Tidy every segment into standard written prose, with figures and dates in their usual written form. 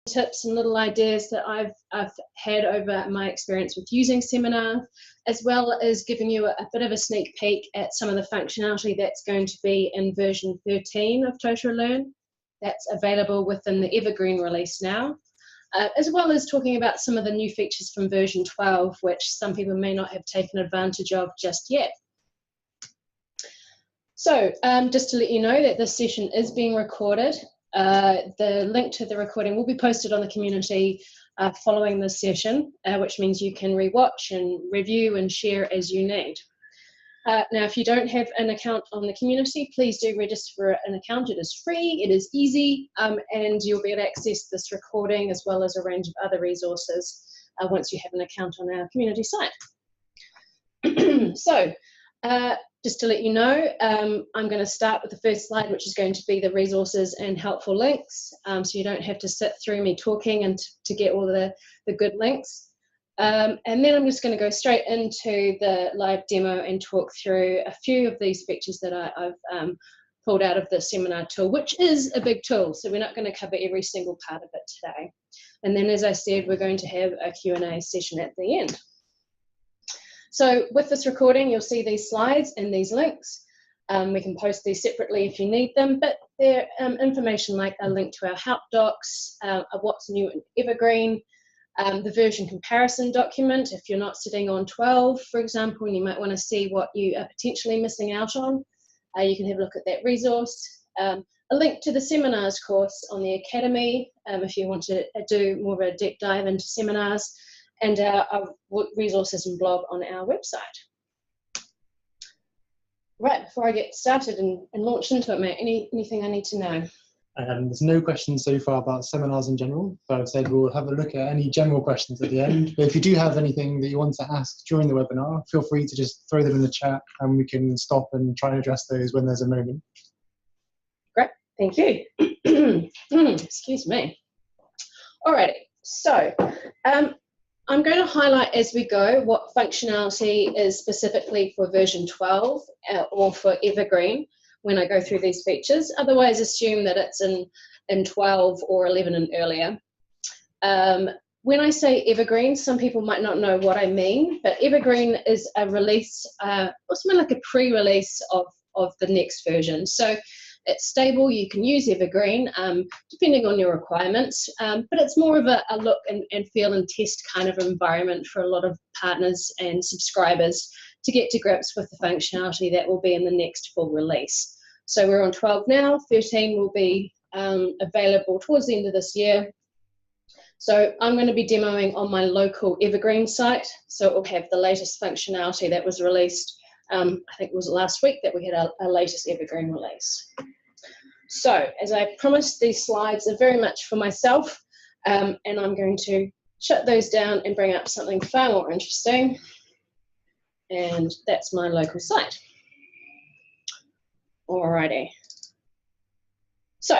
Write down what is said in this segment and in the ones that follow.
tips and little ideas that I've had over my experience with using Seminar, as well as giving you a bit of a sneak peek at some of the functionality that's going to be in version 13 of Totara Learn. That's available within the Evergreen release now, as well as talking about some of the new features from version 12, which some people may not have taken advantage of just yet. So just to let you know that this session is being recorded. The link to the recording will be posted on the community following this session, which means you can rewatch and review and share as you need. Now, if you don't have an account on the community, please do register for an account. It is free, it is easy, and you'll be able to access this recording as well as a range of other resources once you have an account on our community site. So, just to let you know, I'm going to start with the first slide, which is going to be the resources and helpful links, so you don't have to sit through me talking and to get all the good links. And then I'm just going to go straight into the live demo and talk through a few of these features that I've pulled out of the Seminar tool, which is a big tool, so we're not going to cover every single part of it today. And then, as I said, we're going to have a Q&A session at the end. So with this recording, you'll see these slides and these links. We can post these separately if you need them, but they're information like a link to our help docs, what's new in Evergreen, the version comparison document if you're not sitting on 12, for example, and you might want to see what you are potentially missing out on. You can have a look at that resource. A link to the seminars course on the Academy if you want to do more of a deep dive into seminars, and our resources and blog on our website. Right, before I get started and launch into it, Matt, anything I need to know? There's no questions so far about seminars in general, but I've said we'll have a look at any general questions at the end. But if you do have anything that you want to ask during the webinar, feel free to just throw them in the chat and we can stop and try and address those when there's a moment. Great, thank you. Excuse me. Alrighty, so I'm going to highlight as we go what functionality is specifically for version 12 or for Evergreen when I go through these features. Otherwise, assume that it's in 12 or 11 and earlier. When I say Evergreen, some people might not know what I mean, but Evergreen is a release, or something like a pre-release of the next version. So it's stable, you can use Evergreen depending on your requirements, but it's more of a look and feel and test kind of environment for a lot of partners and subscribers to get to grips with the functionality that will be in the next full release. So we're on 12 now, 13 will be available towards the end of this year. So I'm going to be demoing on my local Evergreen site, so it will have the latest functionality that was released. I think it was last week that we had our latest Evergreen release. So, as I promised, these slides are very much for myself, and I'm going to shut those down and bring up something far more interesting, and that's my local site. Alrighty. So,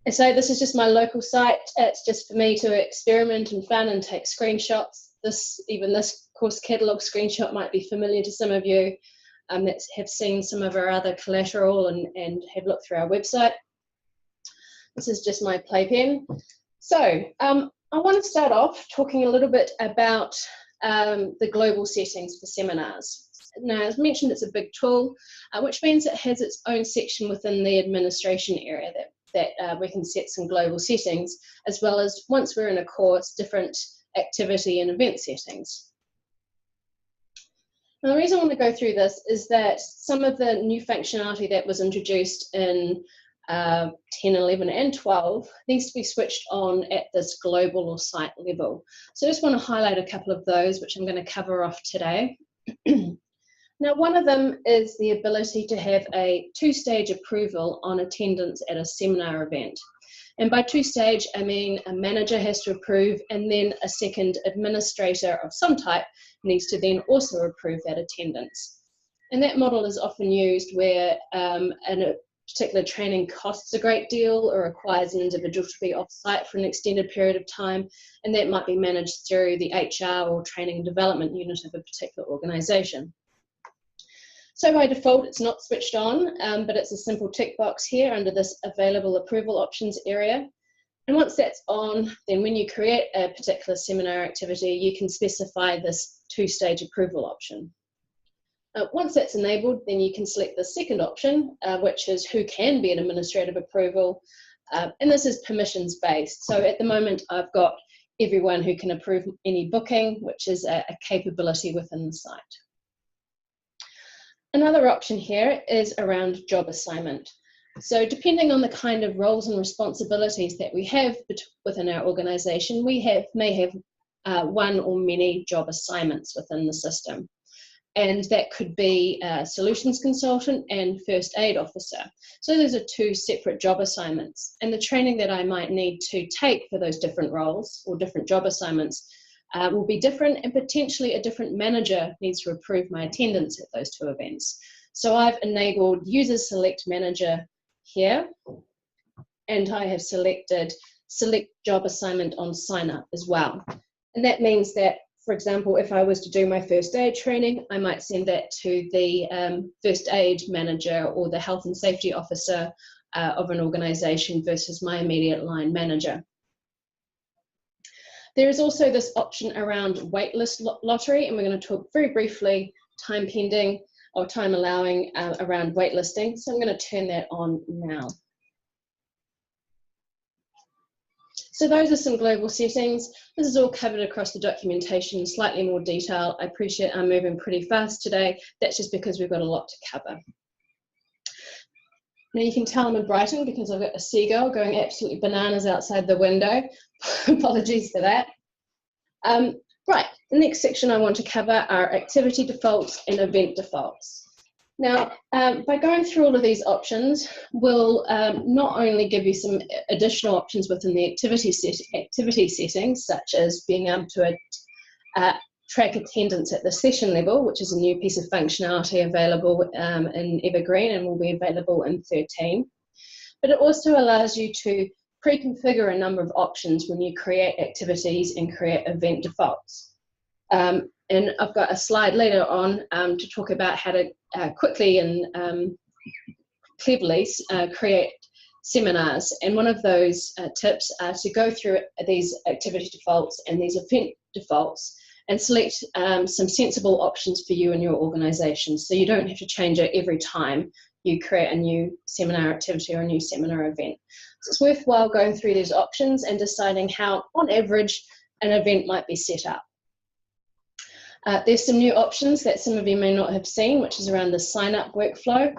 this is just my local site. It's just for me to experiment and fun and take screenshots. Even this course catalog screenshot might be familiar to some of you that have seen some of our other collateral and have looked through our website. This is just my playpen. So I want to start off talking a little bit about the global settings for seminars. Now, as mentioned, it's a big tool, which means it has its own section within the administration area that we can set some global settings, as well as, once we're in a course, different activity and event settings. Now, the reason I want to go through this is that some of the new functionality that was introduced in 10, 11 and 12 needs to be switched on at this global or site level. So I just want to highlight a couple of those, which I'm going to cover off today. Now, one of them is the ability to have a two-stage approval on attendance at a seminar event. And by two-stage, I mean a manager has to approve, and then a second administrator of some type needs to then also approve that attendance. And that model is often used where a particular training costs a great deal or requires an individual to be off-site for an extended period of time, and that might be managed through the HR or training and development unit of a particular organisation. So by default, it's not switched on, but it's a simple tick box here under this available approval options area. And once that's on, then when you create a particular seminar activity, you can specify this two-stage approval option. Once that's enabled, then you can select the second option, which is who can be an administrative approval. And this is permissions based. So at the moment, I've got everyone who can approve any booking, which is a capability within the site. Another option here is around job assignment. So depending on the kind of roles and responsibilities that we have within our organisation, we may have one or many job assignments within the system. And that could be a solutions consultant and first aid officer. So those are two separate job assignments. And the training that I might need to take for those different roles or different job assignments will be different, and potentially a different manager needs to approve my attendance at those two events. So I've enabled user select manager here, and I have selected select job assignment on sign up as well. And that means that, for example, if I was to do my first aid training, I might send that to the first aid manager or the health and safety officer of an organisation versus my immediate line manager. There is also this option around waitlist lottery, and we're going to talk very briefly time pending or time allowing around waitlisting. So I'm going to turn that on now. So those are some global settings. This is all covered across the documentation in slightly more detail. I appreciate I'm moving pretty fast today. That's just because we've got a lot to cover. Now you can tell I'm in Brighton because I've got a seagull going absolutely bananas outside the window. Apologies for that. Right, the next section I want to cover are activity defaults and event defaults. Now, by going through all of these options, we'll not only give you some additional options within the activity settings, such as being able to track attendance at the session level, which is a new piece of functionality available in Evergreen and will be available in 13. But it also allows you to pre-configure a number of options when you create activities and create event defaults. And I've got a slide later on to talk about how to quickly and cleverly create seminars. And one of those tips are to go through these activity defaults and these event defaults and select some sensible options for you and your organisation, so you don't have to change it every time you create a new seminar activity or a new seminar event. So it's worthwhile going through these options and deciding how, on average, an event might be set up. There's some new options that some of you may not have seen, which is around the sign-up workflow.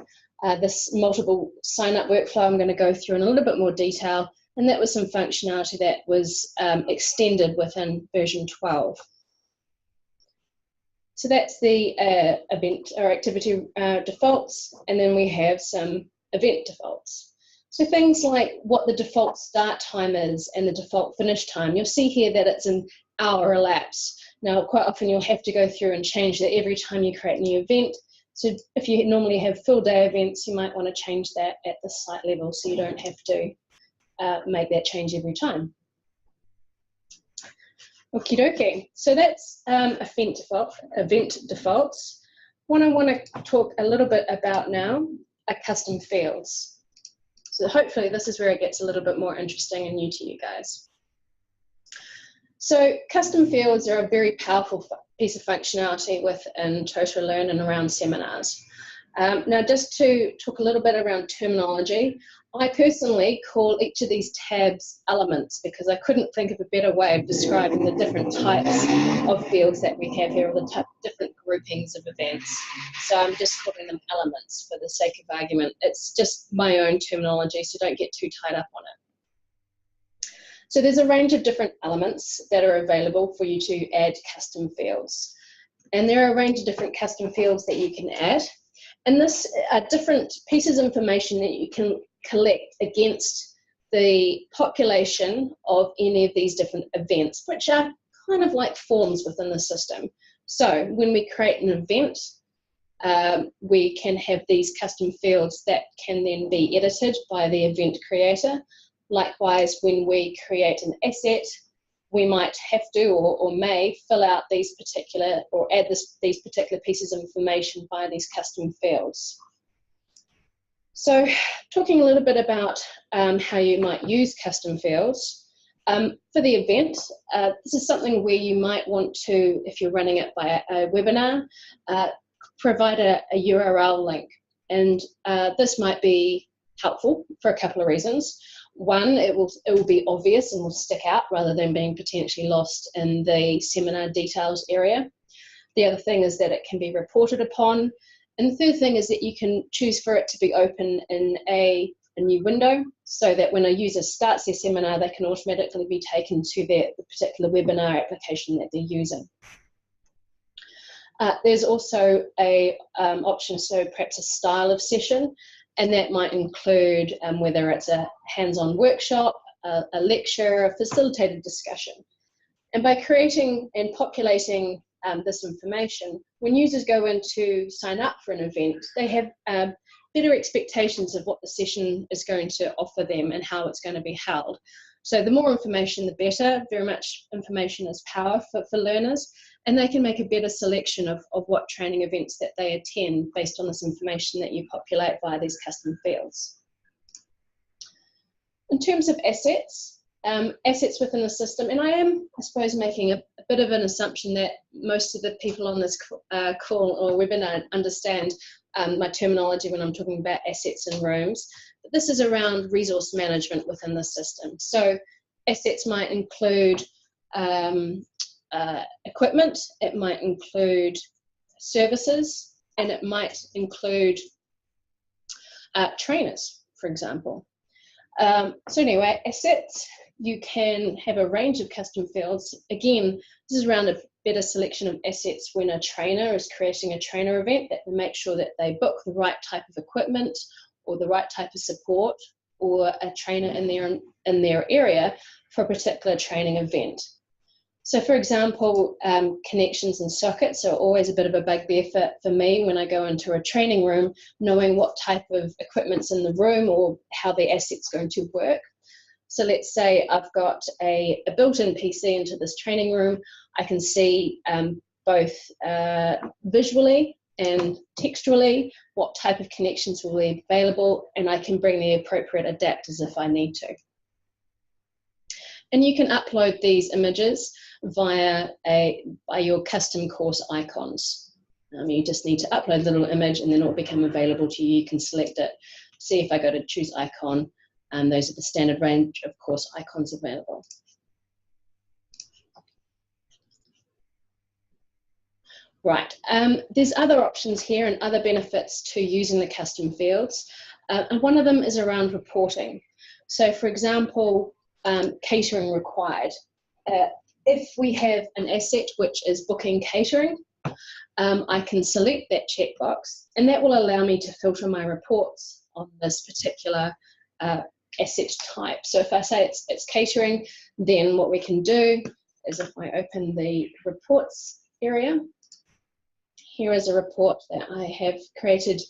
This multiple sign-up workflow I'm going to go through in a little bit more detail, and that was some functionality that was extended within version 12. So that's the event or activity defaults, and then we have some event defaults. So things like what the default start time is and the default finish time. You'll see here that it's an hour elapsed. Now, quite often you'll have to go through and change that every time you create a new event. So if you normally have full day events, you might want to change that at the site level so you don't have to make that change every time. Okie dokie. So that's event defaults. What I want to talk a little bit about now are custom fields. So hopefully this is where it gets a little bit more interesting and new to you guys. So custom fields are a very powerful piece of functionality within Totara Learn and around seminars. Now, just to talk a little bit around terminology, I personally call each of these tabs elements because I couldn't think of a better way of describing the different types of fields that we have here, or the different groupings of events. So I'm just calling them elements for the sake of argument. It's just my own terminology, so don't get too tied up on it. So there's a range of different elements that are available for you to add custom fields. And there are a range of different custom fields that you can add. And this are different pieces of information that you can collect against the population of any of these different events, which are kind of like forms within the system. So when we create an event, we can have these custom fields that can then be edited by the event creator. Likewise, when we create an asset, we might have to or may fill out these particular or add these particular pieces of information via these custom fields. So talking a little bit about how you might use custom fields. For the event, this is something where you might want to, if you're running it by a webinar, provide a URL link. And this might be helpful for a couple of reasons. One, it will be obvious and will stick out rather than being potentially lost in the seminar details area. The other thing is that it can be reported upon. And the third thing is that you can choose for it to be open in a new window, so that when a user starts their seminar, they can automatically be taken to the particular webinar application that they're using. There's also a option, so perhaps a style of session, and that might include whether it's a hands-on workshop, a lecture, a facilitated discussion. And by creating and populating this information, when users go in to sign up for an event, they have better expectations of what the session is going to offer them and how it's going to be held. So the more information, the better. Very much information is power for learners, and they can make a better selection of what training events that they attend based on this information that you populate via these custom fields. In terms of assets, assets within the system, and I am, I suppose, making a bit of an assumption that most of the people on this call or webinar understand my terminology when I'm talking about assets in rooms. But this is around resource management within the system. So assets might include equipment, it might include services, and it might include trainers, for example. So anyway, assets, you can have a range of custom fields. Again, this is around a better selection of assets when a trainer is creating a trainer event, that they make sure that they book the right type of equipment or the right type of support or a trainer in their area for a particular training event. So for example, connections and sockets are always a bit of a bugbear for me when I go into a training room, knowing what type of equipment's in the room or how the asset's going to work. So let's say I've got a built-in PC into this training room. I can see both visually and textually what type of connections will be available, and I can bring the appropriate adapters if I need to. And you can upload these images via your custom course icons. You just need to upload a little image and then it will become available to you. You can select it. See if I go to choose icon, those are the standard range of course icons available. Right, there's other options here and other benefits to using the custom fields. And one of them is around reporting. So for example, catering required. If we have an asset which is booking catering, I can select that checkbox, and that will allow me to filter my reports on this particular asset type. So if I say it's catering, then what we can do is if I open the reports area, here is a report that I have created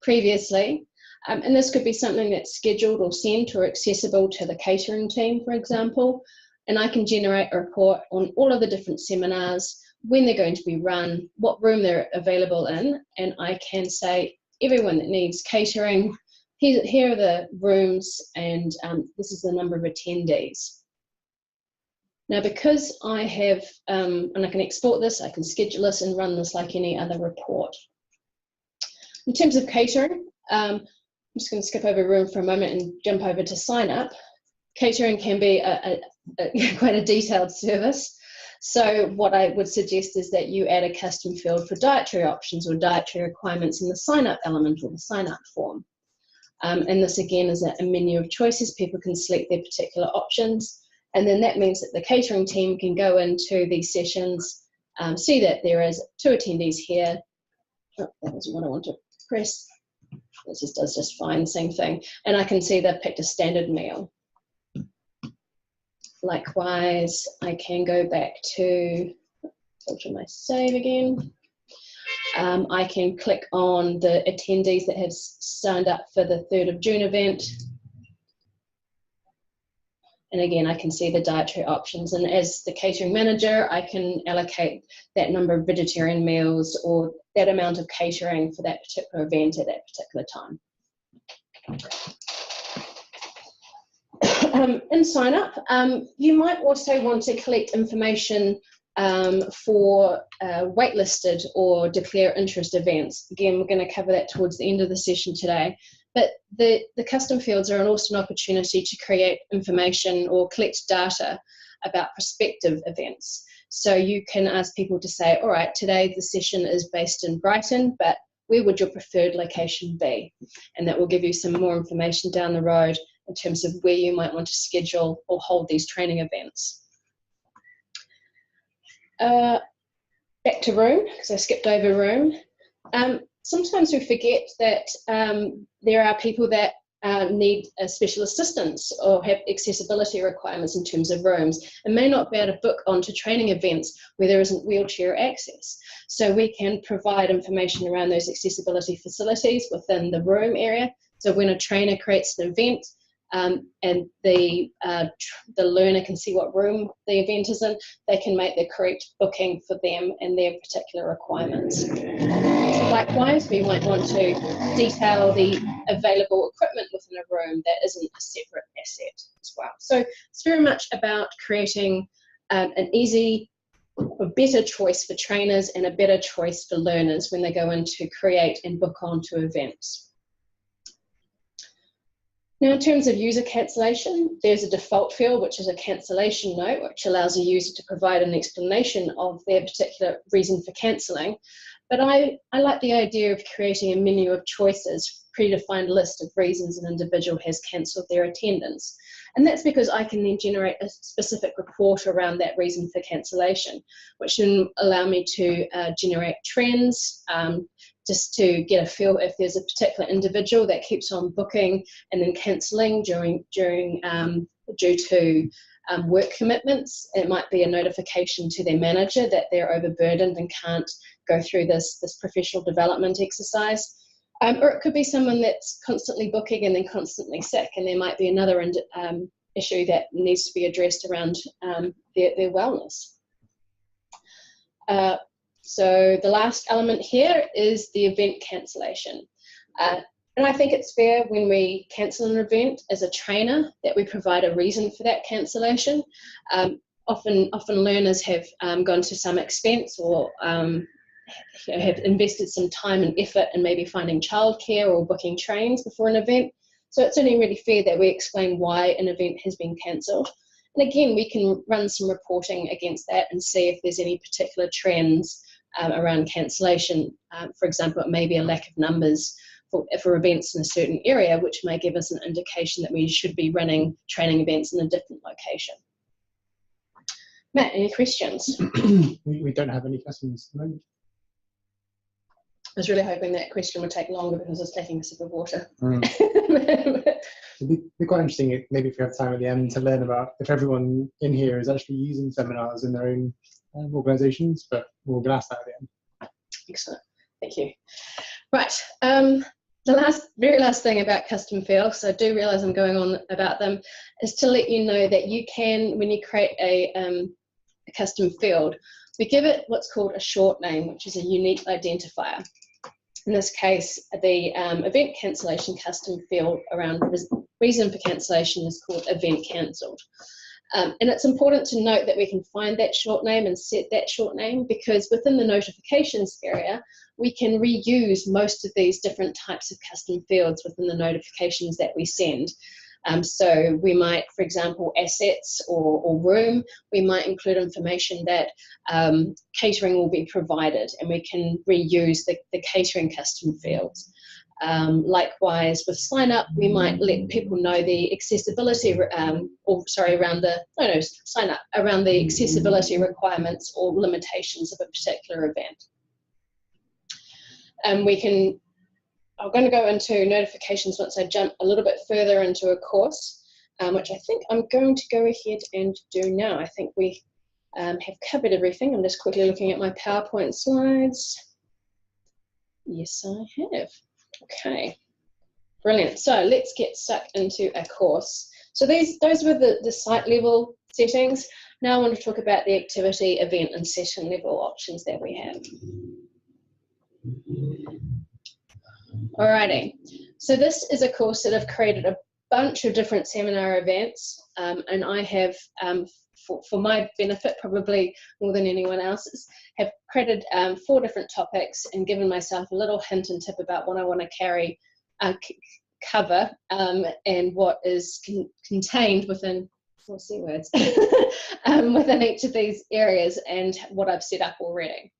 previously. And this could be something that's scheduled or sent or accessible to the catering team, for example. And I can generate a report on all of the different seminars, when they're going to be run, what room they're available in, and I can say, everyone that needs catering, here are the rooms, and this is the number of attendees. Now, because I have, and I can export this, I can schedule this and run this like any other report. In terms of catering, I'm just going to skip over room for a moment and jump over to sign up. Catering can be quite a detailed service. So what I would suggest is that you add a custom field for dietary options or dietary requirements in the sign up element or the sign up form. And this again is a menu of choices. People can select their particular options. And then that means that the catering team can go into these sessions, see that there is 2 attendees here. Oh, that wasn't what I wanted to press. It just does just fine, the same thing. And I can see they've picked a standard meal. Likewise, I can go back to filter my save again. I can click on the attendees that have signed up for the 3rd of June event. And again, I can see the dietary options. And as the catering manager, I can allocate that number of vegetarian meals or that amount of catering for that particular event at that particular time. In sign up, you might also want to collect information for waitlisted or declare interest events. Again, we're going to cover that towards the end of the session today. But the custom fields are also an opportunity to create information or collect data about prospective events. So you can ask people to say, all right, today the session is based in Brighton, but where would your preferred location be? And that will give you some more information down the road in terms of where you might want to schedule or hold these training events. Back to room, because I skipped over room. Sometimes we forget that there are people that need special assistance or have accessibility requirements in terms of rooms and may not be able to book onto training events where there isn't wheelchair access. So we can provide information around those accessibility facilities within the room area. So when a trainer creates an event, and the learner can see what room the event is in, they can make the correct booking for them and their particular requirements. Likewise, we might want to detail the available equipment within a room that isn't a separate asset as well. So it's very much about creating an easy, a better choice for trainers and a better choice for learners when they go in to create and book onto events. Now, in terms of user cancellation, there's a default field, which is a cancellation note, which allows a user to provide an explanation of their particular reason for cancelling. But I like the idea of creating a menu of choices, predefined list of reasons an individual has cancelled their attendance. And that's because I can then generate a specific report around that reason for cancellation, which can allow me to generate trends, just to get a feel if there's a particular individual that keeps on booking and then cancelling due to work commitments. It might be a notification to their manager that they're overburdened and can't go through this professional development exercise. Or it could be someone that's constantly booking and then constantly sick, and there might be another issue that needs to be addressed around their wellness. So the last element here is the event cancellation. And I think it's fair when we cancel an event as a trainer that we provide a reason for that cancellation. Often learners have gone to some expense or have invested some time and effort in maybe finding childcare or booking trains before an event. So it's only really fair that we explain why an event has been cancelled. And again, we can run some reporting against that and see if there's any particular trends around cancellation. For example, it may be a lack of numbers for events in a certain area, which may give us an indication that we should be running training events in a different location. Matt, any questions? We don't have any questions at the moment. I was really hoping that question would take longer because I was taking a sip of water. It'd be quite interesting, maybe if we have time at the end, to learn about if everyone in here is actually using seminars in their own organisations, but we'll get asked that at the end. Excellent, thank you. Right, the very last thing about custom fields, so I do realise I'm going on about them, is to let you know that you can, when you create a custom field, we give it what's called a short name, which is a unique identifier. In this case, the event cancellation custom field around reason for cancellation is called event cancelled. And it's important to note that we can find that short name and set that short name, because within the notifications area, we can reuse most of these different types of custom fields within the notifications that we send. So we might, for example, assets or room, we might include information that catering will be provided, and we can reuse the catering custom fields. Likewise, with sign up, we might let people know the accessibility, around the accessibility requirements or limitations of a particular event. I'm going to go into notifications once I jump a little bit further into a course, which I think I'm going to go ahead and do now. I think we have covered everything. I'm just quickly looking at my PowerPoint slides. Yes, I have. Okay, brilliant. So let's get stuck into a course. So those were the site level settings. Now I want to talk about the activity, event, and session level options that we have. Alrighty, So this is a course that I've created a bunch of different seminar events, and I have, for my benefit, probably more than anyone else's, have created 4 different topics and given myself a little hint and tip about what I want to cover, and what is contained within, what's the words, within each of these areas and what I've set up already.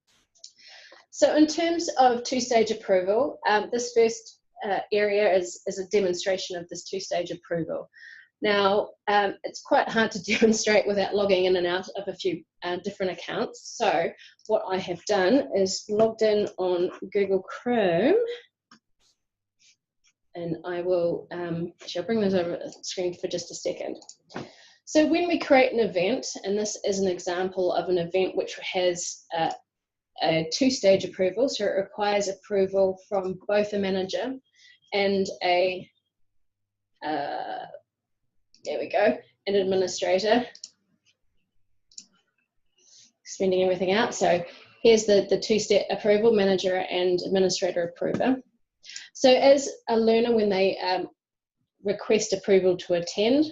So in terms of 2-stage approval, this first area is a demonstration of this 2-stage approval. Now, it's quite hard to demonstrate without logging in and out of a few different accounts. So what I have done is logged in on Google Chrome, and I will, I'll bring this over the screen for just a second. So when we create an event, and this is an example of an event which has a 2-stage approval, so it requires approval from both a manager and a, there we go, an administrator, expanding everything out. So here's the 2-step approval, manager and administrator approver. So as a learner, when they request approval to attend,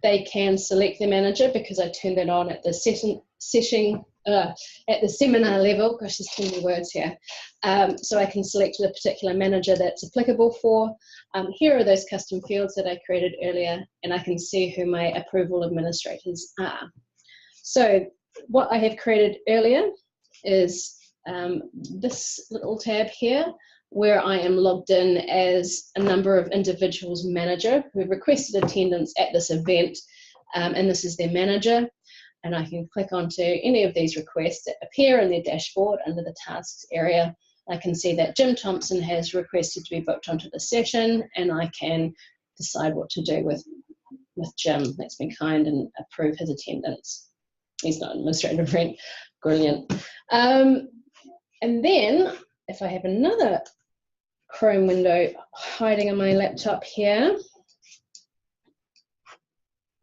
they can select their manager, because I turned that on at the at the seminar level. Gosh, there's too many words here. So I can select the particular manager that's applicable for. Here are those custom fields that I created earlier, and I can see who my approval administrators are. So what I have created earlier is this little tab here, where I am logged in as a number of individuals manager who requested attendance at this event, and this is their manager, and I can click onto any of these requests that appear in their dashboard under the tasks area. I can see that Jim Thompson has requested to be booked onto the session, and I can decide what to do with Jim. That's been kind, and approve his attendance. He's not an administrator, right? Brilliant. And then if I have another Chrome window hiding on my laptop here,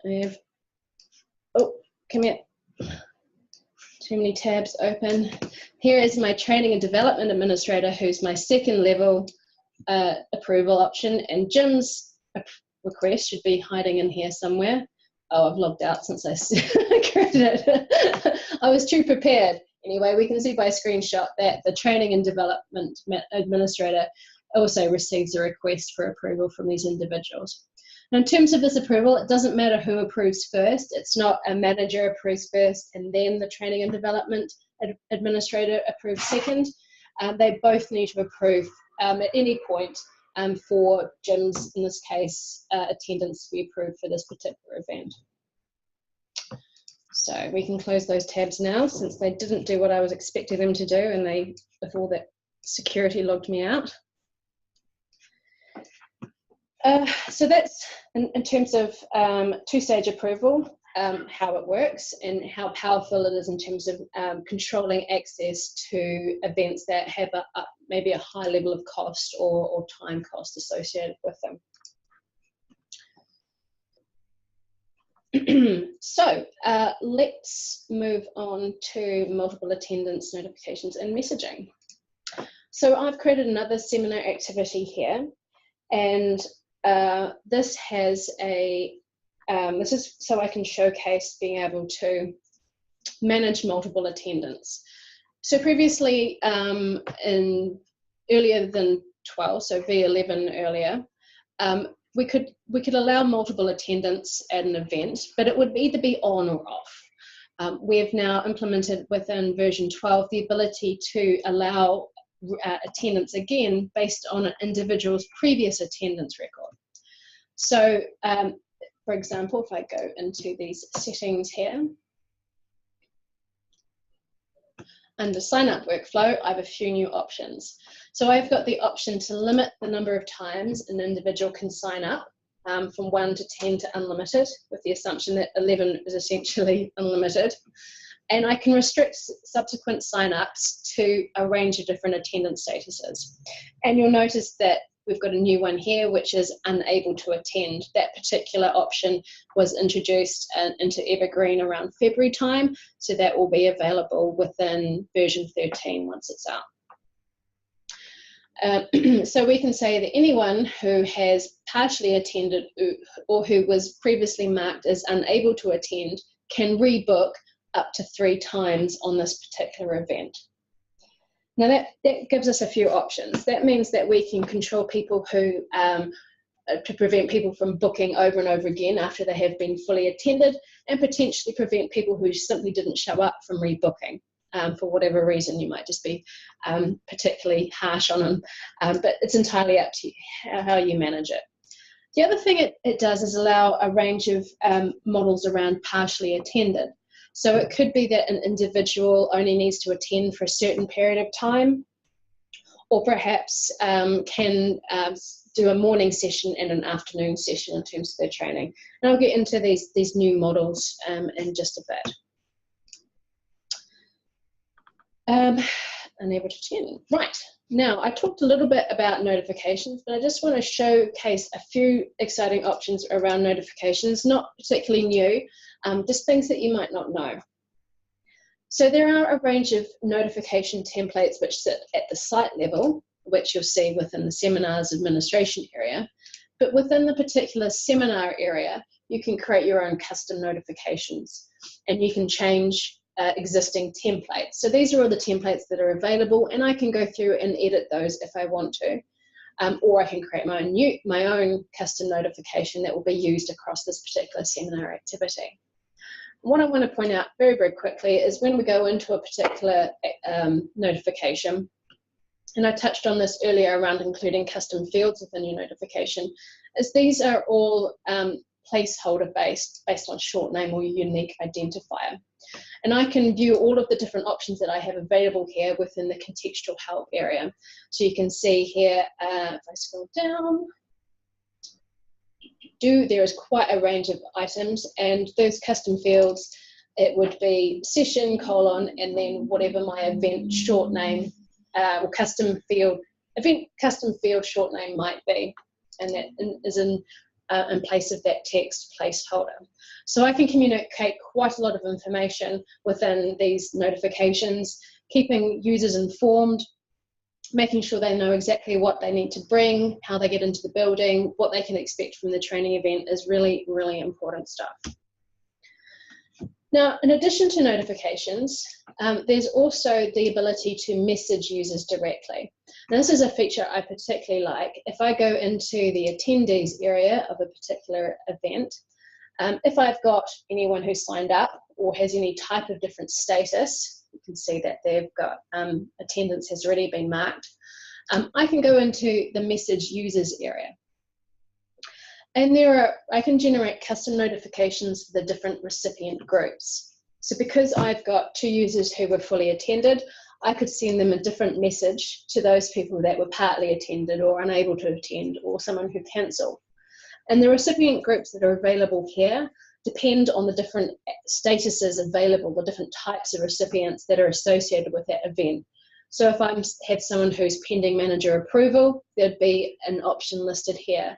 I have, oh, come here, too many tabs open. Here is my training and development administrator, who's my 2nd level approval option, and Jim's request should be hiding in here somewhere. Oh, I've logged out since I created it. I was too prepared. Anyway, we can see by screenshot that the training and development administrator also receives a request for approval from these individuals. Now, in terms of this approval, it doesn't matter who approves first. It's not a manager approves first and then the training and development administrator approves second. They both need to approve at any point for Jim's, in this case, attendance to be approved for this particular event. So we can close those tabs now, since they didn't do what I was expecting them to do, and they, with all that security, logged me out. So that's in terms of 2-stage approval, how it works and how powerful it is in terms of controlling access to events that have maybe a high level of cost or time cost associated with them. So let's move on to multiple attendance notifications and messaging. So I've created another seminar activity here, and this has a, this is so I can showcase being able to manage multiple attendance. So previously, in earlier than 12, so V11 earlier, we could allow multiple attendance at an event, but it would either be on or off. We have now implemented within version 12 the ability to allow attendance again based on an individual's previous attendance record. So, for example, if I go into these settings here, under sign up workflow, I have a few new options. So I've got the option to limit the number of times an individual can sign up from 1 to 10 to unlimited, with the assumption that 11 is essentially unlimited. And I can restrict subsequent sign-ups to a range of different attendance statuses. And you'll notice that we've got a new one here, which is unable to attend. That particular option was introduced into Evergreen around February time, so that will be available within version 13 once it's out. So we can say that anyone who has partially attended or who was previously marked as unable to attend can rebook up to 3 times on this particular event. Now that gives us a few options. That means that we can control people who, to prevent people from booking over and over again after they have been fully attended, and potentially prevent people who simply didn't show up from rebooking. For whatever reason, you might just be particularly harsh on them, but it's entirely up to you how you manage it. The other thing it does is allow a range of models around partially attended. So it could be that an individual only needs to attend for a certain period of time, or perhaps can do a morning session and an afternoon session in terms of their training. And I'll get into these new models in just a bit. Unable to attend. Right, now I talked a little bit about notifications, but I just want to showcase a few exciting options around notifications, not particularly new, just things that you might not know. So there are a range of notification templates which sit at the site level, which you'll see within the seminars administration area, but within the particular seminar area, you can create your own custom notifications, and you can change existing templates. So these are all the templates that are available, and I can go through and edit those if I want to, or I can create my own custom notification that will be used across this particular seminar activity. What I want to point out very, very quickly is when we go into a particular notification, and I touched on this earlier around including custom fields within your notification, is these are all placeholder based on short name or unique identifier. And I can view all of the different options that I have available here within the contextual help area. So you can see here, if I scroll down, there is quite a range of items, and those custom fields, it would be session : and then whatever my event short name or custom field, event custom field short name might be, and that is in place of that text placeholder. So I can communicate quite a lot of information within these notifications, keeping users informed, making sure they know exactly what they need to bring, how they get into the building, what they can expect from the training event is really, really important stuff. Now, in addition to notifications, there's also the ability to message users directly. Now, this is a feature I particularly like. If I go into the attendees area of a particular event, if I've got anyone who's signed up or has any type of different status, you can see that they've got attendance has already been marked. I can go into the message users area. And I can generate custom notifications for the different recipient groups. So because I've got 2 users who were fully attended, I could send them a different message to those people that were partly attended or unable to attend, or someone who cancelled. And the recipient groups that are available here depend on the different statuses available, the different types of recipients that are associated with that event. So if I had someone who's pending manager approval, there'd be an option listed here.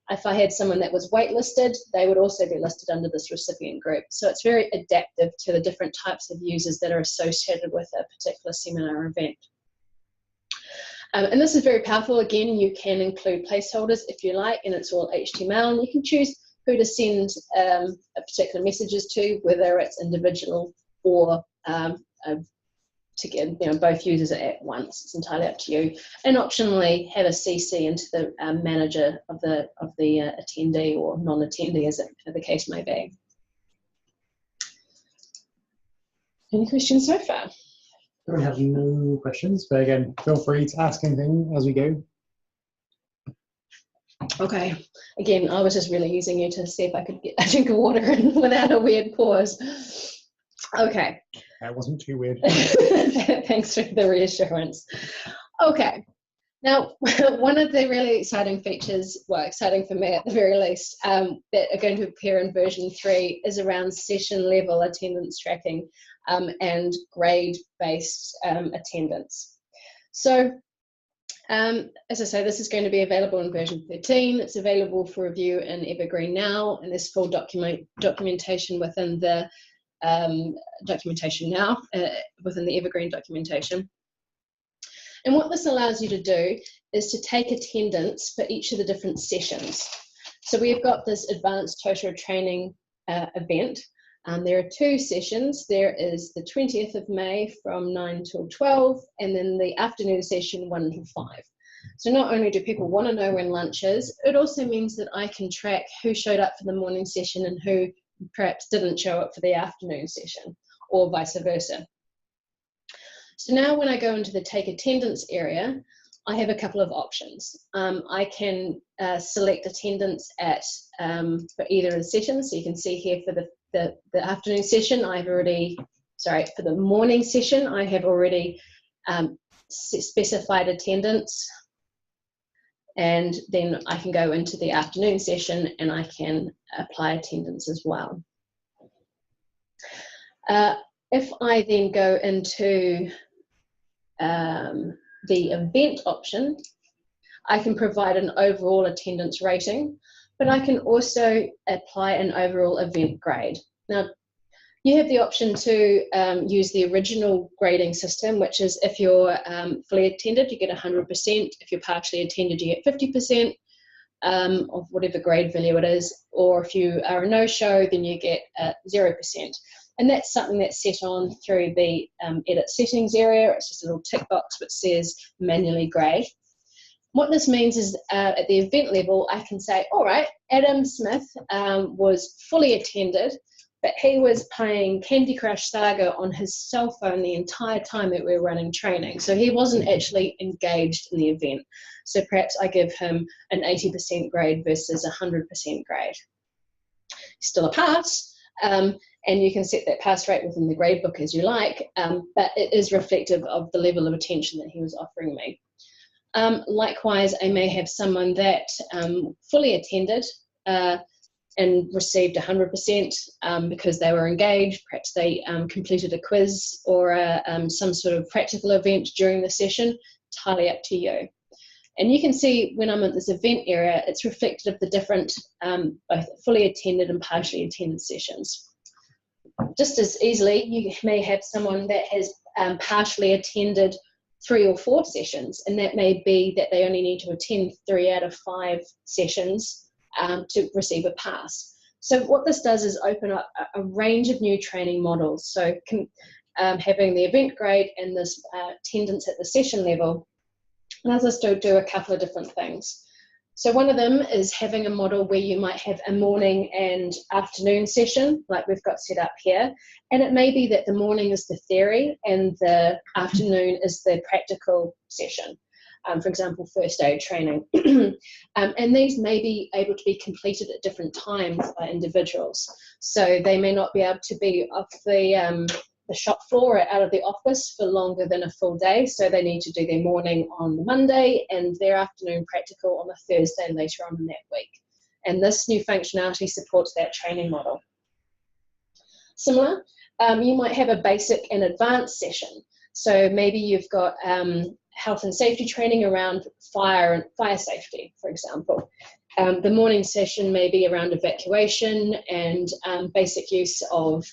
If I had someone that was waitlisted, they would also be listed under this recipient group. So it's very adaptive to the different types of users that are associated with a particular seminar event. And this is very powerful. Again, you can include placeholders if you like, and it's all HTML, and you can choose who to send particular messages to, whether it's individual or to get both users at once. It's entirely up to you. And optionally have a CC into the manager of the attendee or non-attendee, as the case may be. Any questions so far? We have no questions, but again, feel free to ask anything as we go. Okay. Again, I was just really using you to see if I could get a drink of water in without a weird pause. Okay. That wasn't too weird. Thanks for the reassurance. Okay. Now, one of the really exciting features, well, exciting for me at the very least, that are going to appear in version 3 is around session level attendance tracking and grade-based attendance. So, as I say, this is going to be available in version 13. It's available for review in Evergreen now, and there's full documentation within the documentation now, within the Evergreen documentation. And what this allows you to do is to take attendance for each of the different sessions. So we've got this advanced Totara training event. There are 2 sessions. There is the 20th of May from 9 till 12, and then the afternoon session 1 till 5. So not only do people want to know when lunch is, it also means that I can track who showed up for the morning session and who perhaps didn't show up for the afternoon session, or vice versa. So now when I go into the take attendance area, I have a couple of options. I can select attendance at for either of the sessions. So you can see here for the afternoon session, for the morning session, I have already specified attendance. And then I can go into the afternoon session and I can apply attendance as well. If I then go into the event option, I can provide an overall attendance rating, but I can also apply an overall event grade. Now, you have the option to use the original grading system, which is if you're fully attended, you get 100%. If you're partially attended, you get 50% of whatever grade value it is. Or if you are a no-show, then you get 0%. And that's something that's set on through the edit settings area. It's just a little tick box which says manually grade. What this means is at the event level, I can say, all right, Adam Smith was fully attended, but he was playing Candy Crush Saga on his cell phone the entire time that we were running training. So he wasn't actually engaged in the event. So perhaps I give him an 80% grade versus 100% grade. Still a pass, and you can set that pass rate within the grade book as you like, but it is reflective of the level of attention that he was offering me. Likewise, I may have someone that fully attended and received 100% because they were engaged. Perhaps they completed a quiz or some sort of practical event during the session. Entirely up to you. And you can see when I'm in this event area, it's reflective of the different both fully attended and partially attended sessions. Just as easily, you may have someone that has partially attended 3 or 4 sessions, and that may be that they only need to attend 3 out of 5 sessions to receive a pass. So what this does is open up a range of new training models. So having the event grade and this attendance at the session level allows us to do a couple of different things. So one of them is having a model where you might have a morning and afternoon session, like we've got set up here. And it may be that the morning is the theory and the afternoon is the practical session. For example, first aid training. And these may be able to be completed at different times by individuals. So they may not be able to be off the shop floor or out of the office for longer than a full day. So they need to do their morning on the Monday and their afternoon practical on the Thursday later on in that week. And this new functionality supports that training model. Similar, you might have a basic and advanced session. So maybe you've got health and safety training around fire safety, for example. The morning session may be around evacuation and basic use of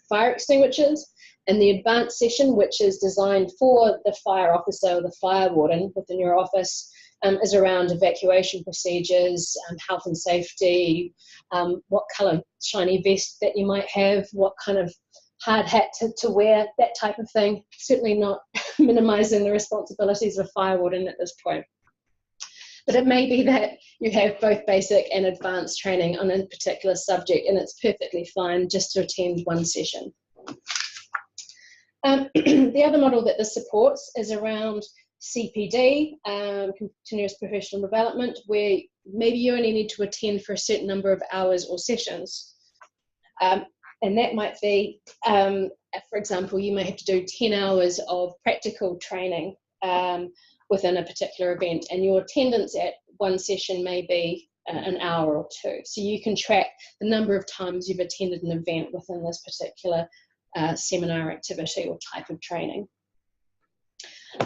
fire extinguishers, and the advanced session, which is designed for the fire officer or the fire warden within your office, is around evacuation procedures, health and safety, what colour shiny vest that you might have, what kind of hard hat to wear, that type of thing. Certainly not minimising the responsibilities of a fire warden at this point. But it may be that you have both basic and advanced training on a particular subject, and it's perfectly fine just to attend one session. The other model that this supports is around CPD, continuous professional development, where maybe you only need to attend for a certain number of hours or sessions. And that might be, for example, you may have to do 10 hours of practical training within a particular event, and your attendance at one session may be an hour or 2. So you can track the number of times you've attended an event within this particular seminar activity or type of training.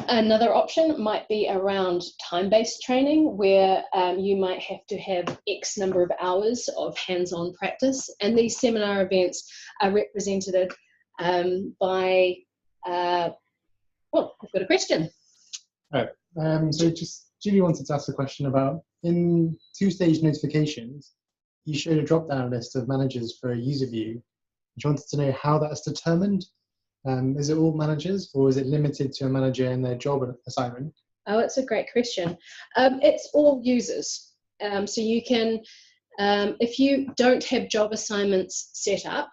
Another option might be around time-based training, where you might have to have X number of hours of hands-on practice, and these seminar events are represented by, oh, I've got a question. Right. So just Julie wanted to ask a question about, in two-stage notifications, you showed a drop-down list of managers for a user view. She wanted to know how that's determined. Is it all managers, or is it limited to a manager and their job assignment? Oh, it's a great question. It's all users. So you can, if you don't have job assignments set up,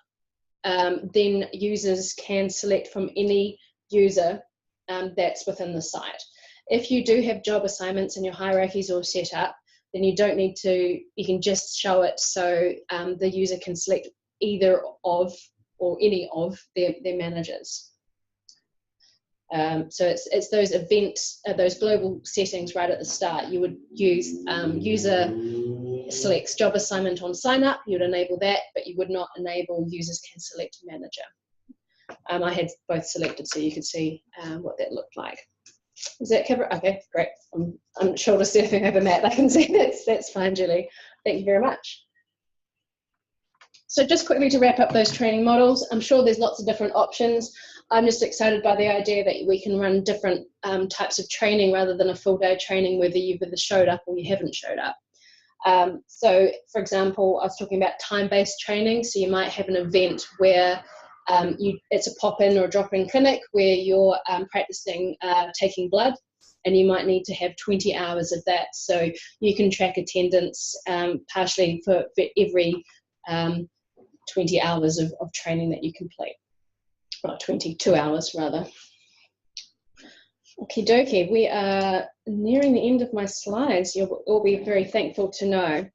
then users can select from any user that's within the site. If you do have job assignments and your hierarchies all set up, then you don't need to, you can just show it so the user can select either of or any of their managers. So it's those events, those global settings right at the start. You would use user selects job assignment on sign up, you would enable that, but you would not enable users can select manager. I had both selected so you could see what that looked like. Does that cover? Okay, great. I'm shoulder surfing over Matt. I can see that's fine, Julie. Thank you very much. So just quickly to wrap up those training models, I'm sure there's lots of different options. I'm just excited by the idea that we can run different types of training rather than a full day training, whether you've either showed up or you haven't showed up. So for example, I was talking about time-based training. So you might have an event where it's a pop-in or a drop-in clinic where you're practicing taking blood, and you might need to have 20 hours of that. So you can track attendance partially for every 20 hours of training that you complete. Well, 22 hours rather. Okie dokie, we are nearing the end of my slides. You'll all be very thankful to know.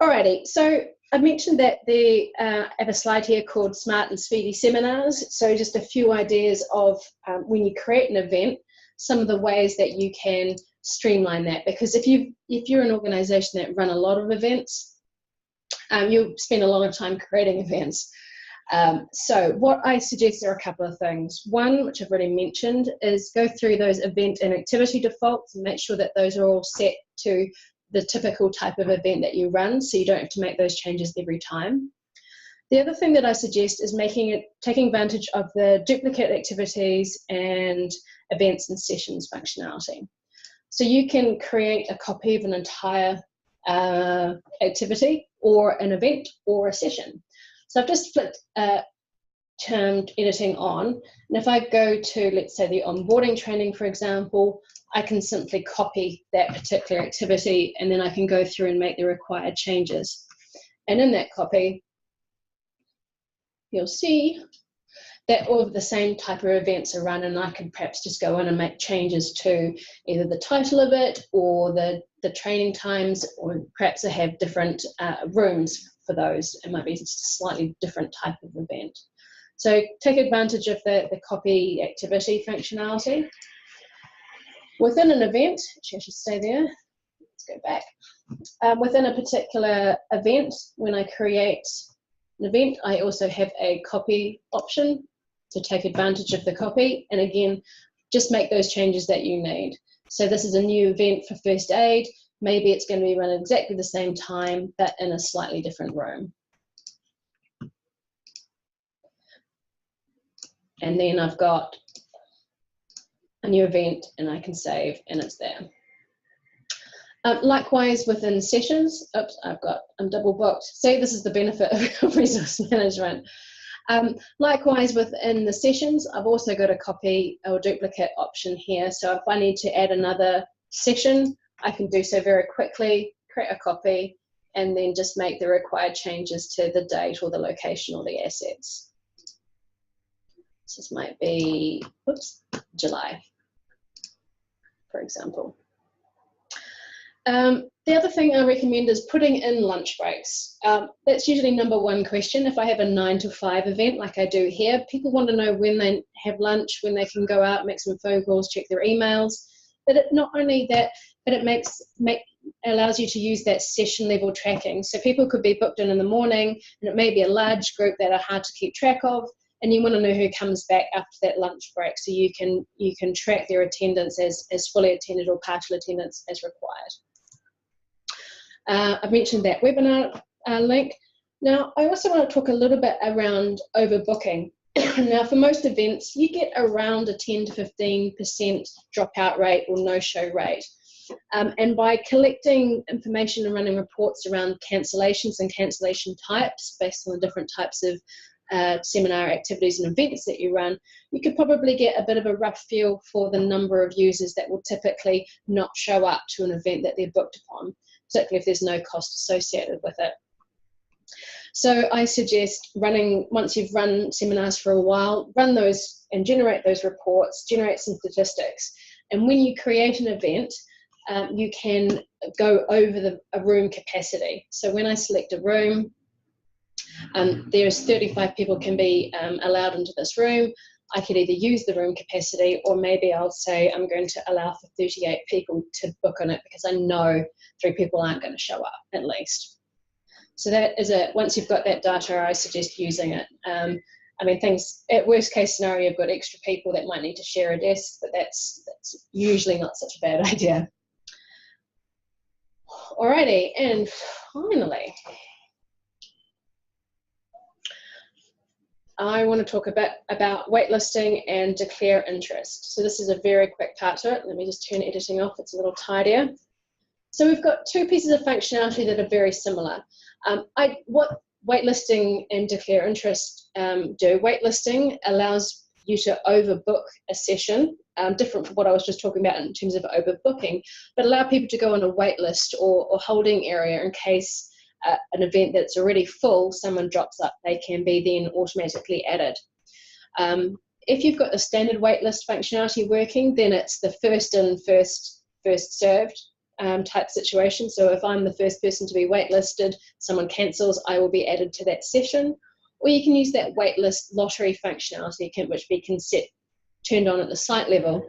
Alrighty, so I mentioned that I have a slide here called Smart and Speedy Seminars. So just a few ideas of when you create an event, some of the ways that you can streamline that. Because if you're an organization that run a lot of events, you'll spend a lot of time creating events. So what I suggest are a couple of things. One, which I've already mentioned, is go through those event and activity defaults and make sure that those are all set to the typical type of event that you run, so you don't have to make those changes every time. The other thing that I suggest is taking advantage of the duplicate activities and events and sessions functionality. So you can create a copy of an entire activity or an event or a session. So I've just flipped termed editing on, and if I go to, let's say, the onboarding training, for example, I can simply copy that particular activity, and then I can go through and make the required changes. And in that copy, you'll see that all of the same type of events are run, and I can perhaps just go in and make changes to either the title of it or the training times, or perhaps I have different rooms for those. It might be just a slightly different type of event. So take advantage of the copy activity functionality. Within an event, actually I should stay there, let's go back. Within a particular event, when I create an event, I also have a copy option to take advantage of the copy. And again, just make those changes that you need. So this is a new event for first aid. Maybe it's going to be run at exactly the same time, but in a slightly different room. And then I've got a new event and I can save and it's there. Likewise within sessions, oops, I'm double booked. See, this is the benefit of resource management. Likewise within the sessions, I've also got a copy or duplicate option here. So if I need to add another session, I can do so very quickly, create a copy, and then just make the required changes to the date or the location or the assets. This might be, oops, July, for example. The other thing I recommend is putting in lunch breaks. That's usually number one question. If I have a 9 to 5 event like I do here, people want to know when they have lunch, when they can go out, make some phone calls, check their emails. But not only that, but it allows you to use that session level tracking. So people could be booked in the morning, and it may be a large group that are hard to keep track of, and you want to know who comes back after that lunch break, so you can track their attendance as fully attended or partial attendance as required. I've mentioned that webinar link. Now, I also want to talk a little bit around overbooking. Now, for most events, you get around a 10 to 15% dropout rate or no-show rate. And by collecting information and running reports around cancellations and cancellation types based on the different types of seminar activities and events that you run, you could probably get a bit of a rough feel for the number of users that will typically not show up to an event that they're booked upon, particularly if there's no cost associated with it. So I suggest running, once you've run seminars for a while, run those and generate those reports, generate some statistics. And when you create an event, you can go over a room capacity. So when I select a room, there's 35 people can be allowed into this room. I could either use the room capacity, or maybe I'll say I'm going to allow for 38 people to book on it because I know 3 people aren't going to show up at least. So that is it. Once you've got that data, I suggest using it. I mean, things at worst case scenario, you've got extra people that might need to share a desk, but that's usually not such a bad idea. Alrighty, and finally, I want to talk about waitlisting and declare interest. So this is a very quick part to it. Let me just turn editing off, it's a little tidier. So we've got 2 pieces of functionality that are very similar. What waitlisting and declare interest do, waitlisting allows you to overbook a session, different from what I was just talking about in terms of overbooking, but allow people to go on a waitlist or holding area in case an event that's already full, someone drops up, they can be then automatically added. If you've got a standard waitlist functionality working, then it's the first in, first served type situation. So if I'm the first person to be waitlisted, someone cancels, I will be added to that session. Or you can use that waitlist lottery functionality, which we can set turned on at the site level,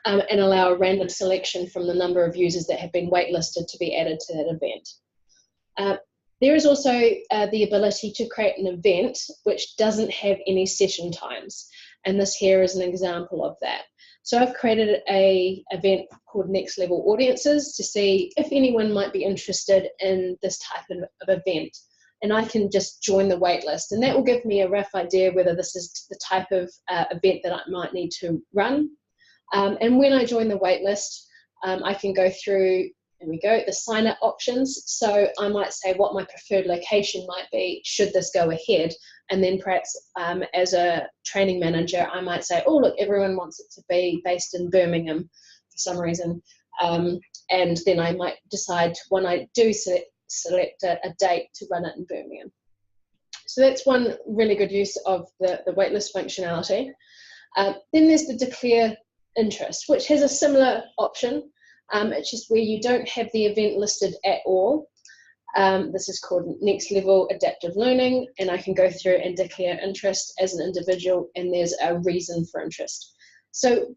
and allow a random selection from the number of users that have been waitlisted to be added to that event. There is also the ability to create an event which doesn't have any session times, and this here is an example of that. So I've created an event called Next Level Audiences to see if anyone might be interested in this type of event. And I can just join the waitlist, and that will give me a rough idea whether this is the type of event that I might need to run. And when I join the waitlist, I can go through, there we go, the sign up options. So I might say what my preferred location might be should this go ahead. And then perhaps as a training manager, I might say, oh, look, everyone wants it to be based in Birmingham for some reason. And then I might decide when I do select a date to run it in Birmingham. So that's one really good use of the waitlist functionality. Then there's the declare interest, which has a similar option. It's just where you don't have the event listed at all. This is called Next Level Adaptive Learning, and I can go through and declare interest as an individual, and there's a reason for interest. So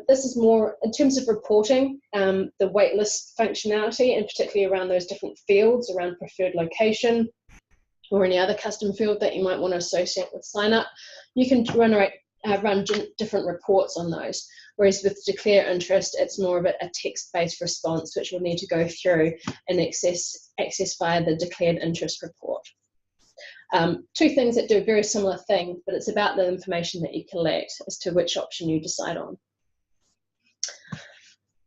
this is more in terms of reporting, the waitlist functionality, and particularly around those different fields, around preferred location or any other custom field that you might want to associate with sign up. You can run different reports on those. Whereas with declare interest, it's more of a text-based response, which we'll need to go through and access via the declared interest report. 2 things that do a very similar thing, but it's about the information that you collect as to which option you decide on.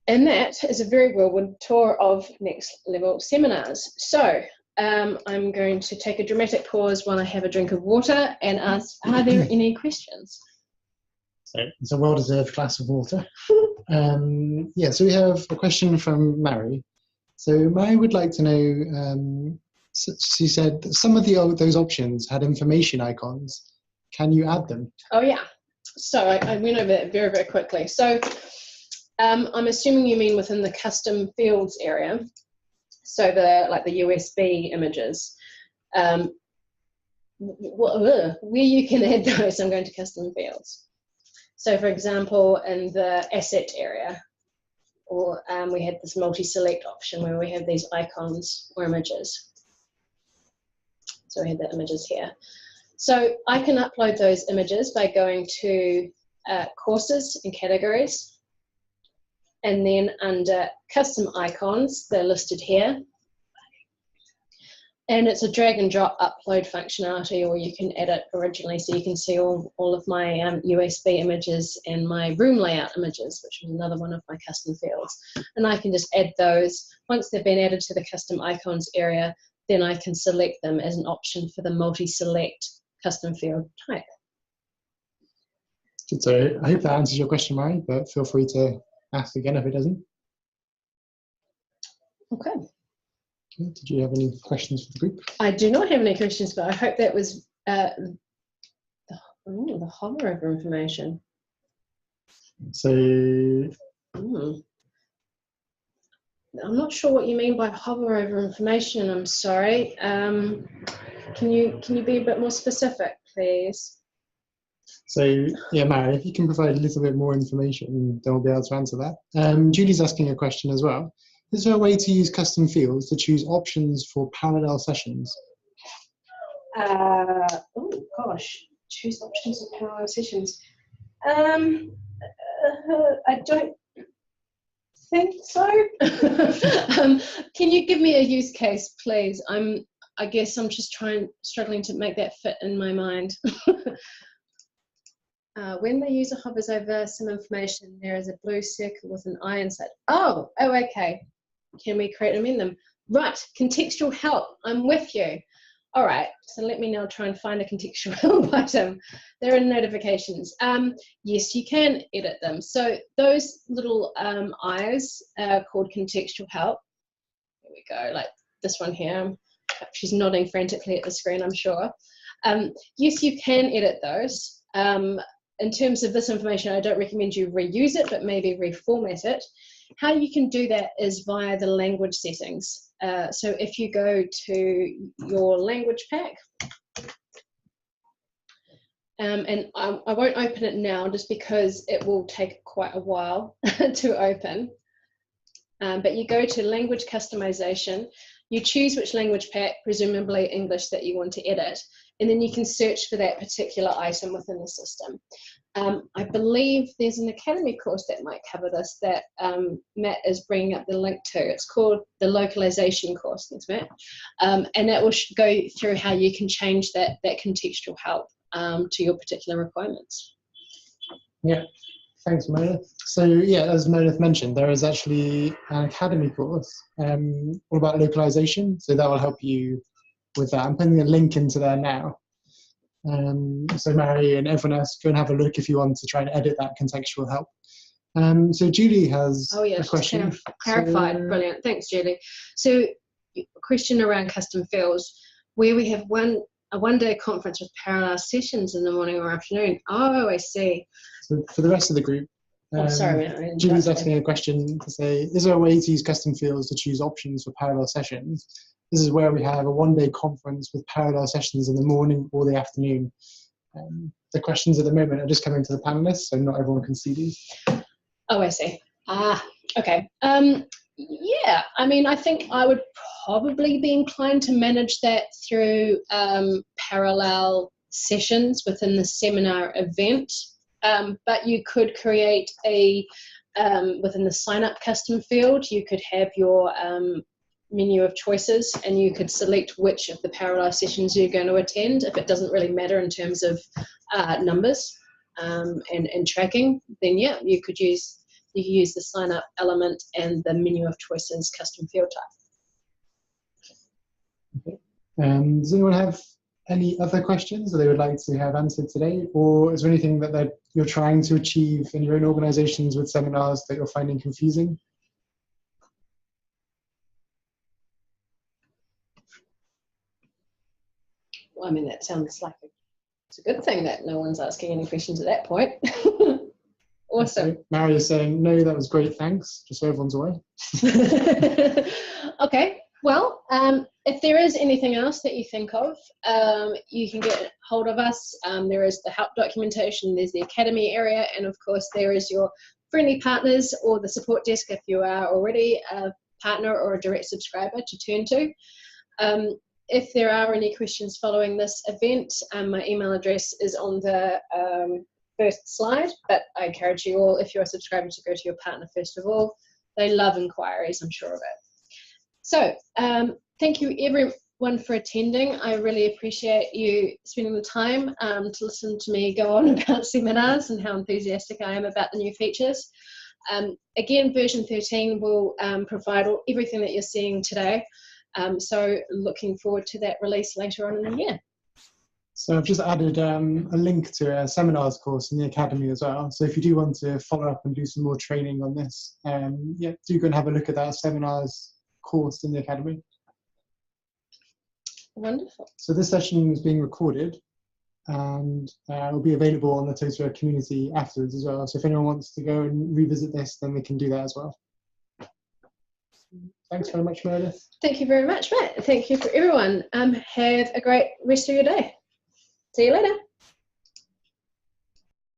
And that is a very whirlwind tour of Next Level seminars. So I'm going to take a dramatic pause while I have a drink of water and ask, are there any questions? So it's a well-deserved glass of water. Yeah, so we have a question from Mary. So Mary would like to know, she said that some of those options had information icons. Can you add them? Oh yeah, so I went over that very, very quickly. So I'm assuming you mean within the custom fields area. So like the USB images. Where you can add those, I'm going to custom fields. So for example, in the asset area, or we had this multi-select option where we have these icons or images. So we have the images here. So I can upload those images by going to courses and categories. And then under custom icons, they're listed here. And it's a drag and drop upload functionality, or you can edit originally, so you can see all of my USB images and my room layout images, which is another one of my custom fields. And I can just add those. Once they've been added to the custom icons area, then I can select them as an option for the multi-select custom field type. Good, so I hope that answers your question, Mary, but feel free to ask again if it doesn't. Okay. Did you have any questions for the group? I do not have any questions, but I hope that was the hover over information. So I'm not sure what you mean by hover over information. I'm sorry. Can you be a bit more specific, please? So yeah, Mary, if you can provide a little bit more information, then we'll be able to answer that. Julie's asking a question as well. Is there a way to use custom fields to choose options for parallel sessions? Oh gosh, choose options for parallel sessions. I don't think so. Can you give me a use case, please? I guess I'm just struggling to make that fit in my mind. When the user hovers over some information, there is a blue circle with an eye inside. Oh, okay. Can we create and amend them? Right, contextual help. I'm with you. All right, so let me now try and find a contextual help item. They're in notifications. Yes, you can edit them. So those little eyes are called contextual help. Here we go, like this one here. She's nodding frantically at the screen, I'm sure. Yes, you can edit those. In terms of this information, I don't recommend you reuse it, but maybe reformat it. How you can do that is via the language settings. So if you go to your language pack, and I won't open it now just because it will take quite a while to open, but you go to language customization, you choose which language pack, presumably English, that you want to edit, and then you can search for that particular item within the system. I believe there's an Academy course that might cover this that Matt is bringing up the link to. It's called the localization course. Thanks, Matt. And that will go through how you can change that contextual help to your particular requirements. Yeah, thanks, Meredith. So yeah, as Meredith mentioned, there is actually an Academy course all about localization. So that will help you with that. I'm putting a link into there now. So Mary and everyone else, go and have a look if you want to try and edit that contextual help. So Julie has a question. Clarified, so, brilliant. Thanks, Julie. So a question around custom fields, where we have a one-day conference with parallel sessions in the morning or afternoon. Oh, I see. So for the rest of the group, sorry, Matt, Julie's asking a question to say, is there a way to use custom fields to choose options for parallel sessions? This is where we have a one-day conference with parallel sessions in the morning or the afternoon. The questions at the moment are just coming to the panelists, so not everyone can see these. Oh, I see. Okay. Yeah, I mean, I think I would probably be inclined to manage that through parallel sessions within the seminar event. But you could create within the sign-up custom field, you could have your menu of choices, and you could select which of the parallel sessions you're going to attend. If it doesn't really matter in terms of numbers and tracking, then yeah, you could use the sign up element and the menu of choices custom field type. Okay. Does anyone have any other questions that they would like to have answered today, or is there anything that you're trying to achieve in your own organizations with seminars that you're finding confusing? Well, I mean, that sounds like it's a good thing that no one's asking any questions at that point. Awesome. Okay. Mary is saying, no, that was great, thanks, just so everyone's aware. Okay, well, if there is anything else that you think of, you can get hold of us. There is the help documentation, there's the Academy area, and of course there is your friendly partners or the support desk if you are already a partner or a direct subscriber to turn to. If there are any questions following this event, my email address is on the first slide, but I encourage you all, if you're a subscriber, to go to your partner first of all. They love inquiries, I'm sure of it. So thank you everyone for attending. I really appreciate you spending the time to listen to me go on about seminars and how enthusiastic I am about the new features. Again, version 13 will provide everything that you're seeing today. So looking forward to that release later on in the year. So I've just added a link to a seminars course in the Academy as well. So if you do want to follow up and do some more training on this, yeah, do go and have a look at that seminars course in the Academy. Wonderful. So this session is being recorded and will be available on the Totara community afterwards as well. So if anyone wants to go and revisit this, then they can do that as well. Thanks very much, Meredith. Thank you very much, Matt. Thank you for everyone. Have a great rest of your day. See you later.